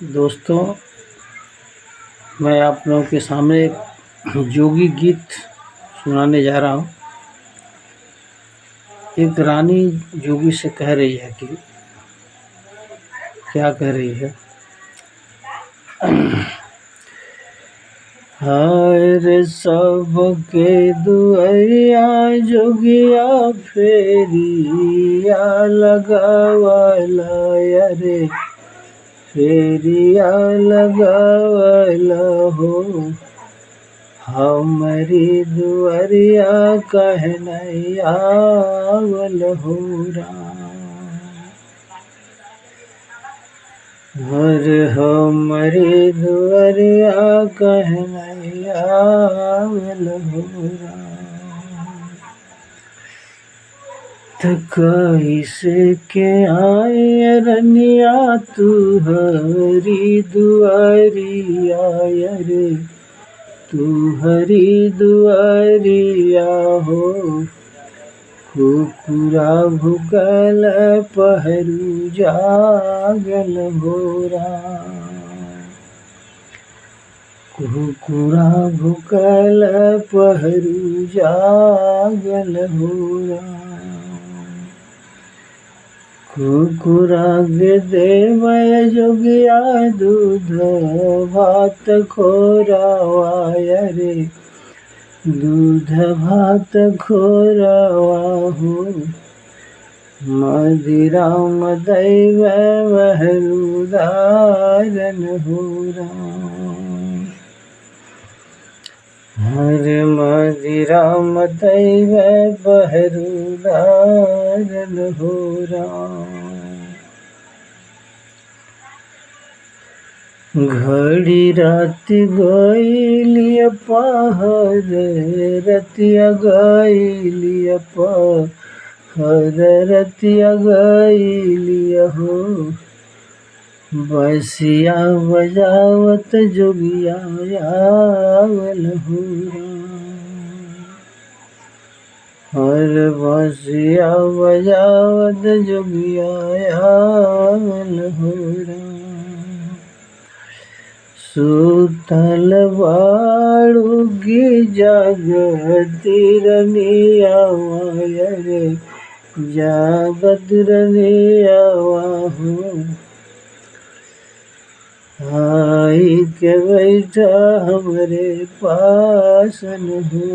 दोस्तों, मैं आप लोगों के सामने एक जोगी गीत सुनाने जा रहा हूँ। एक रानी जोगी से कह रही है कि क्या कह रही है। हाय रे सबके दुआरिया जोगिया फेरिया लगावला रे, फेरिया लगावला हो। हमारी दुआरिया कहे नहीं आवल हो हर हमारी दुआरिया कहे नहीं आवल हो तो कैसे के आए रनिया तू हरी दुआरिया रे, तू हरी दुआरिया हो। कुकुरा भुकल पहरू जागल हो कुकुरा भुकल पहरू जागल हो कुकुरा गे देवय जोगिया दूध भात खोरावाय रे, दूध भात खोरावा हो। मदिरा दैव बहरू दारन हो हर मदिरा दैव बहरू दारन हो घड़ी राति गईलिय पहर रतिया गईलिय पहर रतिया गईलिय हो। बसिया बजावत जोगिया आवल हो हर बसिया बजावत जोगिया आवल हो सुतल बाड़ूगी जागती रनिया रे, जागत रनिया हो। आई के बैठा हमरे पासन हो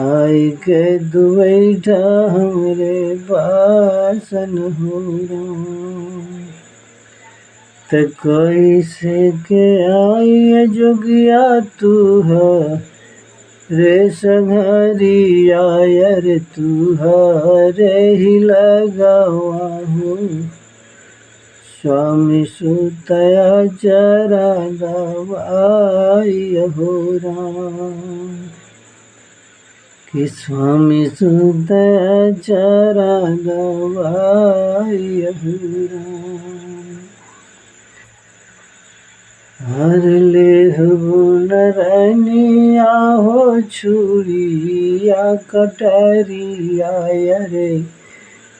आई के तू बैठा हमरे पासन हो तो कैसे के आई जोगिया तू रे संघरिया रे, तू रे ही लगावा हो। स्वामी सुतया चरा गवाई हो कि स्वामी सुतया चरा गवाई हो हर ले रनिया हो छुरिया कटरिया रे,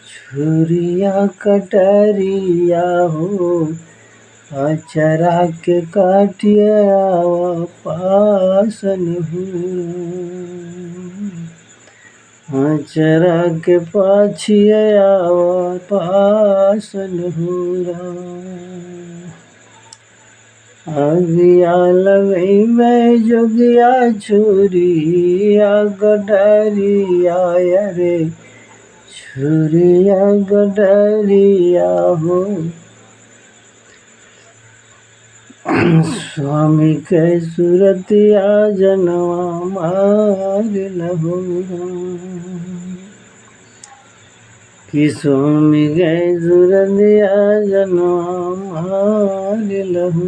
छुरिया कटरिया हो। अचरा के काटिया पासन हो अचरा के पाछिया पासन हो अगिया लगई में जोगिया छुरिया गडरिया रे, छुरिया गडरिया हो। स्वामी के सुरतिया जनवा मारल हो कि स्वामी के सुरतिया जनवा मारल हो